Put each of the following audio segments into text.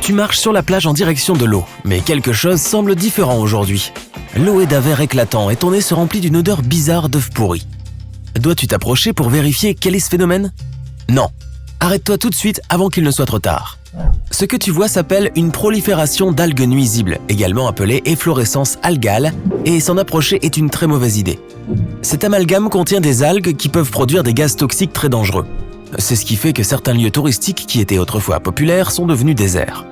Tu marches sur la plage en direction de l'eau, mais quelque chose semble différent aujourd'hui. L'eau est d'un vert éclatant et ton nez se remplit d'une odeur bizarre d'œuf pourri. Dois-tu t'approcher pour vérifier quel est ce phénomène? Non. Arrête-toi tout de suite avant qu'il ne soit trop tard. Ce que tu vois s'appelle une prolifération d'algues nuisibles, également appelée efflorescence algale, et s'en approcher est une très mauvaise idée. Cet amalgame contient des algues qui peuvent produire des gaz toxiques très dangereux. C'est ce qui fait que certains lieux touristiques qui étaient autrefois populaires sont devenus déserts.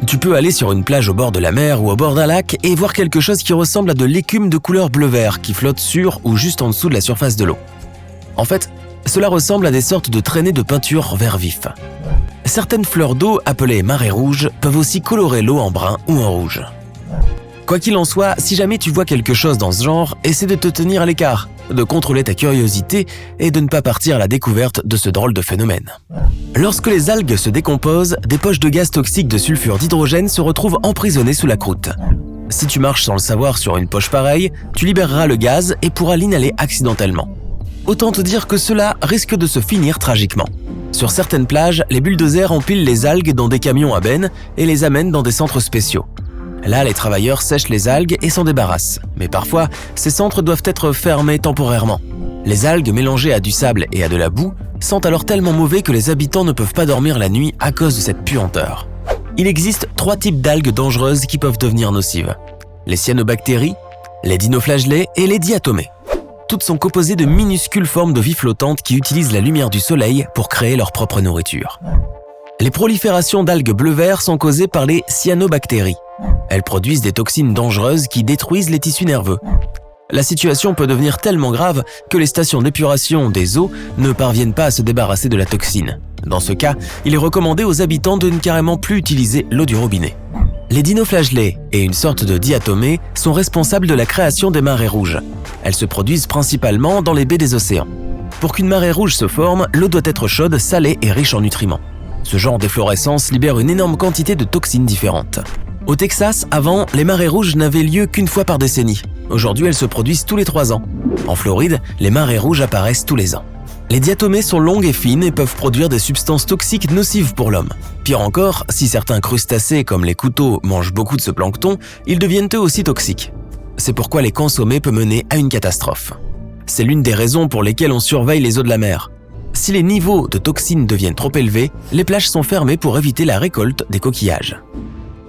Tu peux aller sur une plage au bord de la mer ou au bord d'un lac et voir quelque chose qui ressemble à de l'écume de couleur bleu-vert qui flotte sur ou juste en dessous de la surface de l'eau. En fait, cela ressemble à des sortes de traînées de peinture vert vif. Certaines fleurs d'eau, appelées marées rouges, peuvent aussi colorer l'eau en brun ou en rouge. Quoi qu'il en soit, si jamais tu vois quelque chose dans ce genre, essaie de te tenir à l'écart, de contrôler ta curiosité et de ne pas partir à la découverte de ce drôle de phénomène. Lorsque les algues se décomposent, des poches de gaz toxiques de sulfure d'hydrogène se retrouvent emprisonnées sous la croûte. Si tu marches sans le savoir sur une poche pareille, tu libéreras le gaz et pourras l'inhaler accidentellement. Autant te dire que cela risque de se finir tragiquement. Sur certaines plages, les bulldozers empilent les algues dans des camions à benne et les amènent dans des centres spéciaux. Là, les travailleurs sèchent les algues et s'en débarrassent. Mais parfois, ces centres doivent être fermés temporairement. Les algues mélangées à du sable et à de la boue sentent alors tellement mauvais que les habitants ne peuvent pas dormir la nuit à cause de cette puanteur. Il existe 3 types d'algues dangereuses qui peuvent devenir nocives. Les cyanobactéries, les dinoflagellés et les diatomées. Toutes sont composées de minuscules formes de vie flottantes qui utilisent la lumière du soleil pour créer leur propre nourriture. Les proliférations d'algues bleu-vert sont causées par les cyanobactéries. Elles produisent des toxines dangereuses qui détruisent les tissus nerveux. La situation peut devenir tellement grave que les stations d'épuration des eaux ne parviennent pas à se débarrasser de la toxine. Dans ce cas, il est recommandé aux habitants de ne carrément plus utiliser l'eau du robinet. Les dinoflagellés et une sorte de diatomée sont responsables de la création des marées rouges. Elles se produisent principalement dans les baies des océans. Pour qu'une marée rouge se forme, l'eau doit être chaude, salée et riche en nutriments. Ce genre d'efflorescence libère une énorme quantité de toxines différentes. Au Texas, avant, les marées rouges n'avaient lieu qu'une fois par décennie. Aujourd'hui, elles se produisent tous les 3 ans. En Floride, les marées rouges apparaissent tous les ans. Les diatomées sont longues et fines et peuvent produire des substances toxiques nocives pour l'homme. Pire encore, si certains crustacés comme les couteaux mangent beaucoup de ce plancton, ils deviennent eux aussi toxiques. C'est pourquoi les consommer peut mener à une catastrophe. C'est l'une des raisons pour lesquelles on surveille les eaux de la mer. Si les niveaux de toxines deviennent trop élevés, les plages sont fermées pour éviter la récolte des coquillages.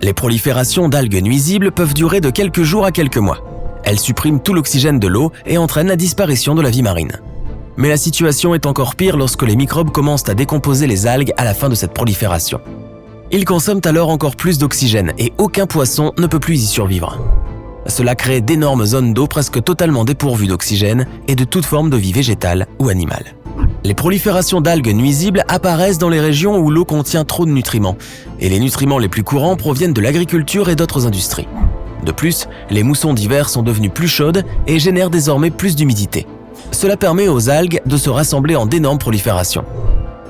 Les proliférations d'algues nuisibles peuvent durer de quelques jours à quelques mois. Elles suppriment tout l'oxygène de l'eau et entraînent la disparition de la vie marine. Mais la situation est encore pire lorsque les microbes commencent à décomposer les algues à la fin de cette prolifération. Ils consomment alors encore plus d'oxygène et aucun poisson ne peut plus y survivre. Cela crée d'énormes zones d'eau presque totalement dépourvues d'oxygène et de toute forme de vie végétale ou animale. Les proliférations d'algues nuisibles apparaissent dans les régions où l'eau contient trop de nutriments, et les nutriments les plus courants proviennent de l'agriculture et d'autres industries. De plus, les moussons d'hiver sont devenues plus chaudes et génèrent désormais plus d'humidité. Cela permet aux algues de se rassembler en d'énormes proliférations.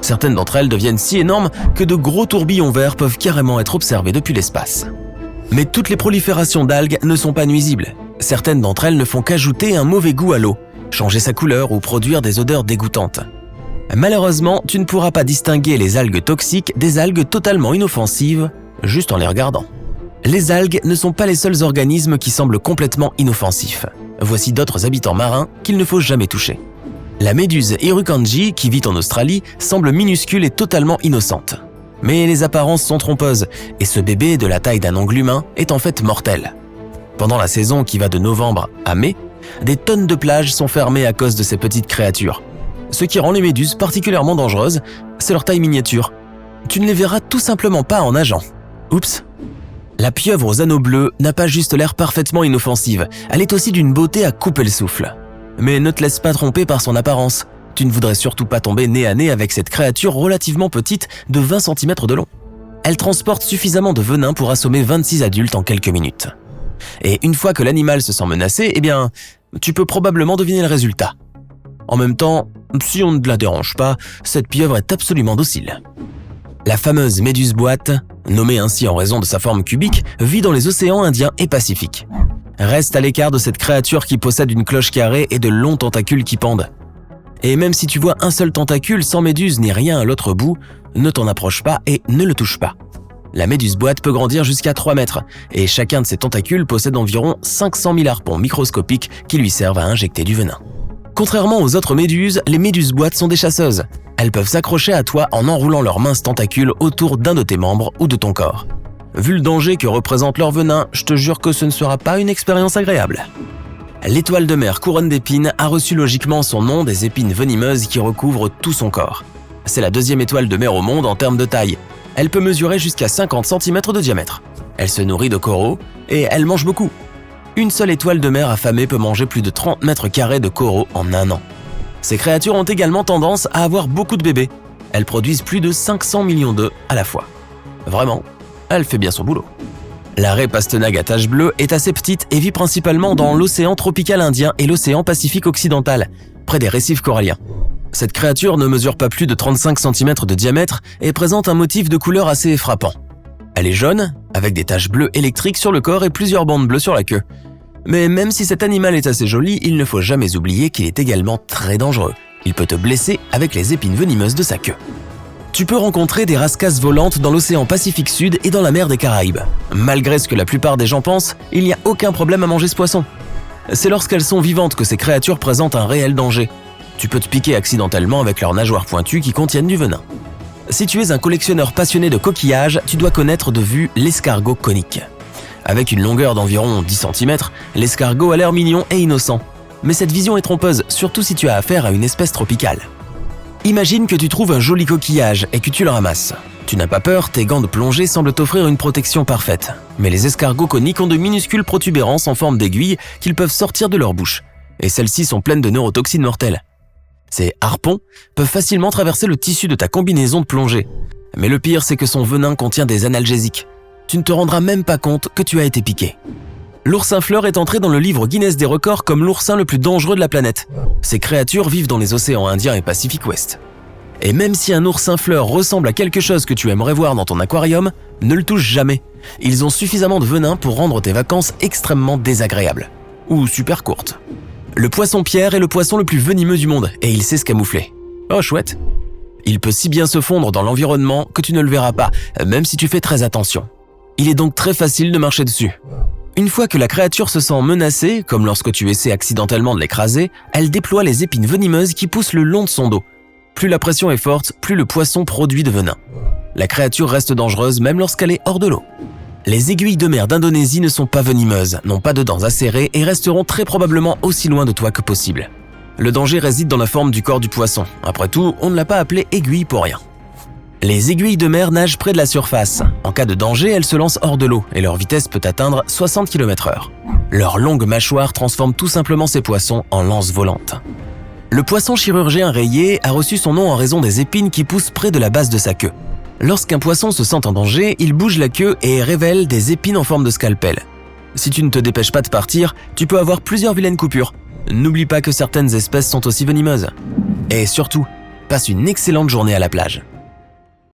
Certaines d'entre elles deviennent si énormes que de gros tourbillons verts peuvent carrément être observés depuis l'espace. Mais toutes les proliférations d'algues ne sont pas nuisibles. Certaines d'entre elles ne font qu'ajouter un mauvais goût à l'eau, changer sa couleur ou produire des odeurs dégoûtantes. Malheureusement, tu ne pourras pas distinguer les algues toxiques des algues totalement inoffensives juste en les regardant. Les algues ne sont pas les seuls organismes qui semblent complètement inoffensifs. Voici d'autres habitants marins qu'il ne faut jamais toucher. La méduse Irukandji, qui vit en Australie, semble minuscule et totalement innocente. Mais les apparences sont trompeuses, et ce bébé de la taille d'un ongle humain est en fait mortel. Pendant la saison qui va de novembre à mai, des tonnes de plages sont fermées à cause de ces petites créatures. Ce qui rend les méduses particulièrement dangereuses, c'est leur taille miniature. Tu ne les verras tout simplement pas en nageant. Oups. La pieuvre aux anneaux bleus n'a pas juste l'air parfaitement inoffensive, elle est aussi d'une beauté à couper le souffle. Mais ne te laisse pas tromper par son apparence. Tu ne voudrais surtout pas tomber nez à nez avec cette créature relativement petite de 20 cm de long. Elle transporte suffisamment de venin pour assommer 26 adultes en quelques minutes. Et une fois que l'animal se sent menacé, tu peux probablement deviner le résultat. En même temps, si on ne la dérange pas, cette pieuvre est absolument docile. La fameuse méduse boîte, nommée ainsi en raison de sa forme cubique, vit dans les océans Indien et Pacifique. Reste à l'écart de cette créature qui possède une cloche carrée et de longs tentacules qui pendent. Et même si tu vois un seul tentacule sans méduse ni rien à l'autre bout, ne t'en approche pas et ne le touche pas. La méduse boîte peut grandir jusqu'à 3 mètres et chacun de ses tentacules possède environ 500 000 harpons microscopiques qui lui servent à injecter du venin. Contrairement aux autres méduses, les méduses boîtes sont des chasseuses. Elles peuvent s'accrocher à toi en enroulant leurs minces tentacules autour d'un de tes membres ou de ton corps. Vu le danger que représente leur venin, je te jure que ce ne sera pas une expérience agréable. L'étoile de mer couronne d'épines a reçu logiquement son nom des épines venimeuses qui recouvrent tout son corps. C'est la deuxième étoile de mer au monde en termes de taille. Elle peut mesurer jusqu'à 50 cm de diamètre. Elle se nourrit de coraux et elle mange beaucoup. Une seule étoile de mer affamée peut manger plus de 30 mètres carrés de coraux en un an. Ces créatures ont également tendance à avoir beaucoup de bébés. Elles produisent plus de 500 millions d'œufs à la fois. Vraiment, elle fait bien son boulot. La raie pastenague à taches bleues est assez petite et vit principalement dans l'océan tropical Indien et l'océan Pacifique occidental, près des récifs coralliens. Cette créature ne mesure pas plus de 35 cm de diamètre et présente un motif de couleur assez frappant. Elle est jaune, avec des taches bleues électriques sur le corps et plusieurs bandes bleues sur la queue. Mais même si cet animal est assez joli, il ne faut jamais oublier qu'il est également très dangereux. Il peut te blesser avec les épines venimeuses de sa queue. Tu peux rencontrer des rascasses volantes dans l'océan Pacifique Sud et dans la mer des Caraïbes. Malgré ce que la plupart des gens pensent, il n'y a aucun problème à manger ce poisson. C'est lorsqu'elles sont vivantes que ces créatures présentent un réel danger. Tu peux te piquer accidentellement avec leurs nageoires pointues qui contiennent du venin. Si tu es un collectionneur passionné de coquillages, tu dois connaître de vue l'escargot conique. Avec une longueur d'environ 10 cm, l'escargot a l'air mignon et innocent. Mais cette vision est trompeuse, surtout si tu as affaire à une espèce tropicale. Imagine que tu trouves un joli coquillage et que tu le ramasses. Tu n'as pas peur, tes gants de plongée semblent t'offrir une protection parfaite. Mais les escargots coniques ont de minuscules protubérances en forme d'aiguilles qu'ils peuvent sortir de leur bouche. Et celles-ci sont pleines de neurotoxines mortelles. Ces harpons peuvent facilement traverser le tissu de ta combinaison de plongée. Mais le pire, c'est que son venin contient des analgésiques. Tu ne te rendras même pas compte que tu as été piqué. L'oursin-fleur est entré dans le livre Guinness des records comme l'oursin le plus dangereux de la planète. Ces créatures vivent dans les océans Indien et Pacifique Ouest. Et même si un oursin-fleur ressemble à quelque chose que tu aimerais voir dans ton aquarium, ne le touche jamais. Ils ont suffisamment de venin pour rendre tes vacances extrêmement désagréables. Ou super courtes. Le poisson-pierre est le poisson le plus venimeux du monde et il sait se camoufler. Oh chouette. Il peut si bien se fondre dans l'environnement que tu ne le verras pas, même si tu fais très attention. Il est donc très facile de marcher dessus. Une fois que la créature se sent menacée, comme lorsque tu essaies accidentellement de l'écraser, elle déploie les épines venimeuses qui poussent le long de son dos. Plus la pression est forte, plus le poisson produit de venin. La créature reste dangereuse même lorsqu'elle est hors de l'eau. Les aiguilles de mer d'Indonésie ne sont pas venimeuses, n'ont pas de dents acérées et resteront très probablement aussi loin de toi que possible. Le danger réside dans la forme du corps du poisson. Après tout, on ne l'a pas appelé aiguille pour rien. Les aiguilles de mer nagent près de la surface. En cas de danger, elles se lancent hors de l'eau et leur vitesse peut atteindre 60 km/h. Leur longue mâchoire transforme tout simplement ces poissons en lances volantes. Le poisson chirurgien rayé a reçu son nom en raison des épines qui poussent près de la base de sa queue. Lorsqu'un poisson se sent en danger, il bouge la queue et révèle des épines en forme de scalpel. Si tu ne te dépêches pas de partir, tu peux avoir plusieurs vilaines coupures. N'oublie pas que certaines espèces sont aussi venimeuses. Et surtout, passe une excellente journée à la plage.